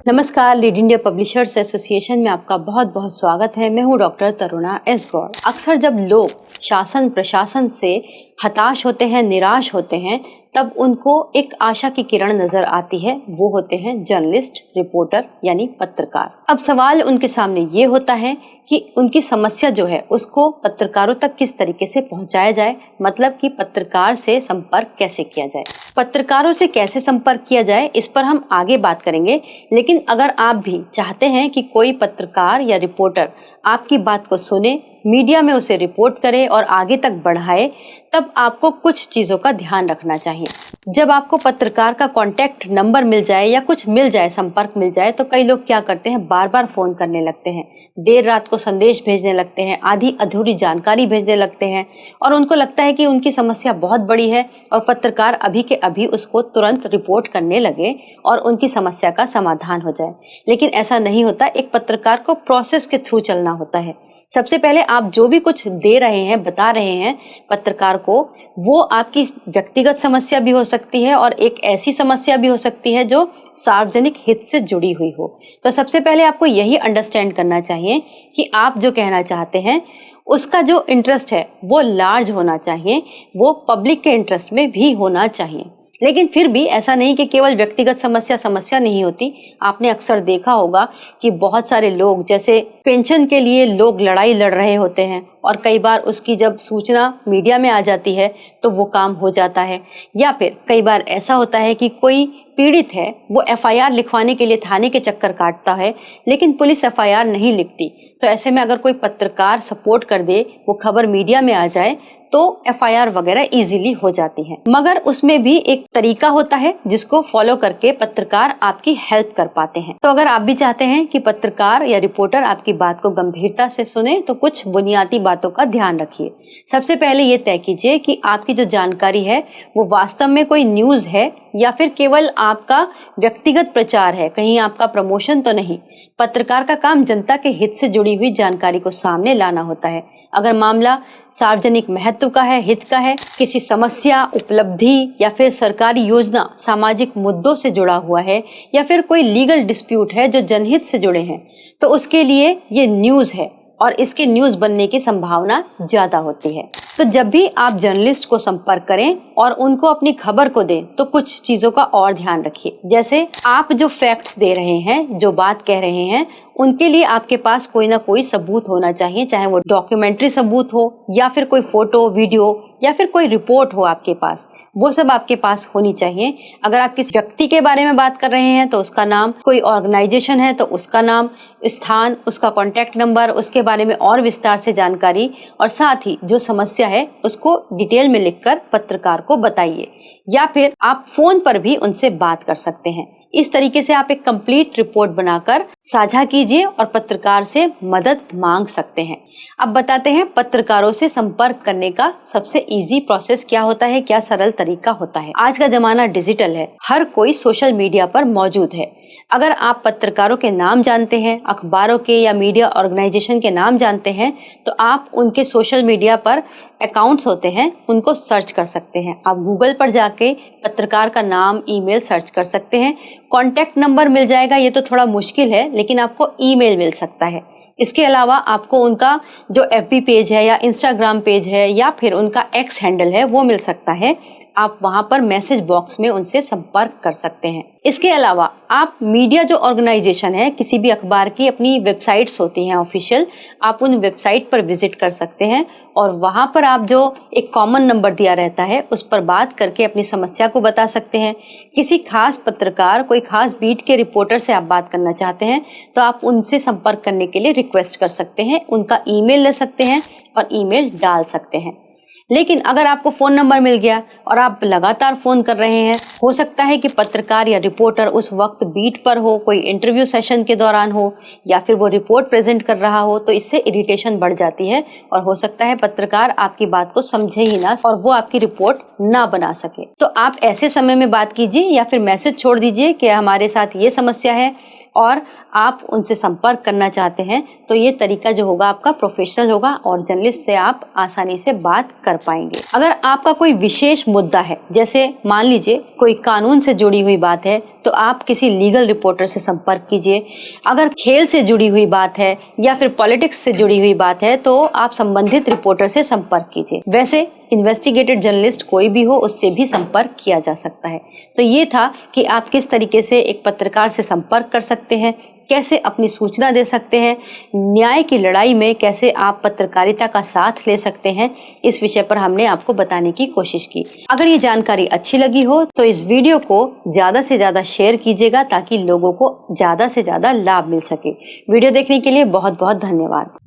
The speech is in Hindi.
नमस्कार, लीड इंडिया पब्लिशर्स एसोसिएशन में आपका बहुत बहुत स्वागत है। मैं हूं डॉक्टर तरुणा एस गौड़। अक्सर जब लोग शासन प्रशासन से हताश होते हैं, निराश होते हैं, तब उनको एक आशा की किरण नजर आती है। वो होते हैं जर्नलिस्ट, रिपोर्टर यानी पत्रकार। अब सवाल उनके सामने ये होता है कि उनकी समस्या जो है उसको पत्रकारों तक किस तरीके से पहुंचाया जाए, मतलब कि पत्रकार से संपर्क कैसे किया जाए। पत्रकारों से कैसे संपर्क किया जाए इस पर हम आगे बात करेंगे, लेकिन अगर आप भी चाहते हैं कि कोई पत्रकार या रिपोर्टर आपकी बात को सुने, मीडिया में उसे रिपोर्ट करे और आगे तक बढ़ाए, तब आपको कुछ चीज़ों का ध्यान रखना चाहिए। जब आपको पत्रकार का कॉन्टैक्ट नंबर मिल जाए या कुछ मिल जाए, संपर्क मिल जाए, तो कई लोग क्या करते हैं, बार बार फ़ोन करने लगते हैं, देर रात को संदेश भेजने लगते हैं, आधी अधूरी जानकारी भेजने लगते हैं और उनको लगता है कि उनकी समस्या बहुत बड़ी है और पत्रकार अभी के अभी उसको तुरंत रिपोर्ट करने लगे और उनकी समस्या का समाधान हो जाए। लेकिन ऐसा नहीं होता। एक पत्रकार को प्रोसेस के थ्रू चलना होता है। सबसे पहले आप जो भी कुछ दे रहे हैं, बता रहे हैं पत्रकार को, वो आपकी व्यक्तिगत समस्या भी हो सकती है और एक ऐसी समस्या भी हो सकती है जो सार्वजनिक हित से जुड़ी हुई हो। तो सबसे पहले आपको यही अंडरस्टैंड करना चाहिए कि आप जो कहना चाहते हैं उसका जो इंटरेस्ट है वो लार्ज होना चाहिए, वो पब्लिक के इंटरेस्ट में भी होना चाहिए। लेकिन फिर भी ऐसा नहीं कि केवल व्यक्तिगत समस्या नहीं होती। आपने अक्सर देखा होगा कि बहुत सारे लोग, जैसे पेंशन के लिए लोग लड़ाई लड़ रहे होते हैं और कई बार उसकी जब सूचना मीडिया में आ जाती है तो वो काम हो जाता है। या फिर कई बार ऐसा होता है कि कोई पीड़ित है, वो एफआईआर लिखवाने के लिए थाने के चक्कर काटता है, लेकिन पुलिस एफआईआर नहीं लिखती। तो ऐसे में अगर कोई पत्रकार सपोर्ट कर दे, वो खबर मीडिया में आ जाए, तो एफआईआर वगैरह इजीली हो जाती है। मगर उसमें भी एक तरीका होता है जिसको फॉलो करके पत्रकार आपकी हेल्प कर पाते हैं। तो अगर आप भी चाहते हैं कि पत्रकार या रिपोर्टर आपकी बात को गंभीरता से सुने, तो कुछ बुनियादी बातों का ध्यान रखिए। सबसे पहले ये तय कीजिए कि आपकी जो जानकारी है वो वास्तव में कोई न्यूज़ है या फिर केवल आपका व्यक्तिगत प्रचार है, कहीं आपका प्रमोशन तो नहीं। पत्रकार का काम जनता के हित से जुड़ी हुई जानकारी को सामने लाना होता है। अगर मामला सार्वजनिक महत्व का है, हित का है, किसी समस्या, उपलब्धि या फिर सरकारी योजना, सामाजिक मुद्दों से जुड़ा हुआ है या फिर कोई लीगल डिस्प्यूट है जो जनहित से जुड़े हैं, तो उसके लिए ये न्यूज़ है और इसके न्यूज़ बनने की संभावना ज़्यादा होती है। तो जब भी आप जर्नलिस्ट को संपर्क करें और उनको अपनी खबर को दें, तो कुछ चीज़ों का और ध्यान रखिए। जैसे आप जो फैक्ट्स दे रहे हैं, जो बात कह रहे हैं, उनके लिए आपके पास कोई ना कोई सबूत होना चाहिए, चाहे वो डॉक्यूमेंट्री सबूत हो या फिर कोई फोटो, वीडियो या फिर कोई रिपोर्ट हो आपके पास, वो सब आपके पास होनी चाहिए। अगर आप किसी व्यक्ति के बारे में बात कर रहे हैं तो उसका नाम, कोई ऑर्गेनाइजेशन है तो उसका नाम, स्थान, उसका कॉन्टैक्ट नंबर, उसके बारे में और विस्तार से जानकारी, और साथ ही जो समस्या है उसको डिटेल में लिखकर पत्रकार को बताइए। या फिर आप फोन पर भी उनसे बात कर सकते हैं। इस तरीके से आप एक कंप्लीट रिपोर्ट बनाकर साझा कीजिए और पत्रकार से मदद मांग सकते हैं। अब बताते हैं पत्रकारों से संपर्क करने का सबसे इजी प्रोसेस क्या होता है, क्या सरल तरीका होता है। आज का जमाना डिजिटल है, हर कोई सोशल मीडिया पर मौजूद है। अगर आप पत्रकारों के नाम जानते हैं, अखबारों के या मीडिया ऑर्गेनाइजेशन के नाम जानते हैं, तो आप उनके सोशल मीडिया पर अकाउंट्स होते हैं, उनको सर्च कर सकते हैं। आप गूगल पर जाके पत्रकार का नाम, ईमेल सर्च कर सकते हैं। कॉन्टैक्ट नंबर मिल जाएगा, ये तो थोड़ा मुश्किल है, लेकिन आपको ईमेल मिल सकता है। इसके अलावा आपको उनका जो एफबी पेज है या इंस्टाग्राम पेज है या फिर उनका एक्स हैंडल है वो मिल सकता है। आप वहां पर मैसेज बॉक्स में उनसे संपर्क कर सकते हैं। इसके अलावा आप मीडिया जो ऑर्गेनाइजेशन है, किसी भी अखबार की अपनी वेबसाइट्स होती हैं ऑफिशियल, आप उन वेबसाइट पर विजिट कर सकते हैं और वहां पर आप जो एक कॉमन नंबर दिया रहता है उस पर बात करके अपनी समस्या को बता सकते हैं। किसी खास पत्रकार, कोई खास बीट के रिपोर्टर से आप बात करना चाहते हैं तो आप उनसे संपर्क करने के लिए रिक्वेस्ट कर सकते हैं, उनका ईमेल ले सकते हैं और ईमेल डाल सकते हैं। लेकिन अगर आपको फ़ोन नंबर मिल गया और आप लगातार फ़ोन कर रहे हैं, हो सकता है कि पत्रकार या रिपोर्टर उस वक्त बीट पर हो, कोई इंटरव्यू सेशन के दौरान हो या फिर वो रिपोर्ट प्रेजेंट कर रहा हो, तो इससे इरिटेशन बढ़ जाती है और हो सकता है पत्रकार आपकी बात को समझे ही ना और वो आपकी रिपोर्ट ना बना सके। तो आप ऐसे समय में बात कीजिए या फिर मैसेज छोड़ दीजिए कि हमारे साथ ये समस्या है और आप उनसे संपर्क करना चाहते हैं तो ये तरीका जो होगा आपका प्रोफेशनल होगा और जर्नलिस्ट से आप आसानी से बात कर पाएंगे। अगर आपका कोई विशेष मुद्दा है, जैसे मान लीजिए कोई कानून से जुड़ी हुई बात है, तो आप किसी लीगल रिपोर्टर से संपर्क कीजिए। अगर खेल से जुड़ी हुई बात है या फिर पॉलिटिक्स से जुड़ी हुई बात है तो आप संबंधित रिपोर्टर से संपर्क कीजिए। वैसे इन्वेस्टिगेटिव जर्नलिस्ट कोई भी हो, उससे भी संपर्क किया जा सकता है। तो ये था कि आप किस तरीके से एक पत्रकार से संपर्क कर सकते हैं, कैसे अपनी सूचना दे सकते हैं, न्याय की लड़ाई में कैसे आप पत्रकारिता का साथ ले सकते हैं, इस विषय पर हमने आपको बताने की कोशिश की। अगर ये जानकारी अच्छी लगी हो तो इस वीडियो को ज़्यादा से ज़्यादा शेयर कीजिएगा ताकि लोगों को ज़्यादा से ज़्यादा लाभ मिल सके। वीडियो देखने के लिए बहुत बहुत धन्यवाद।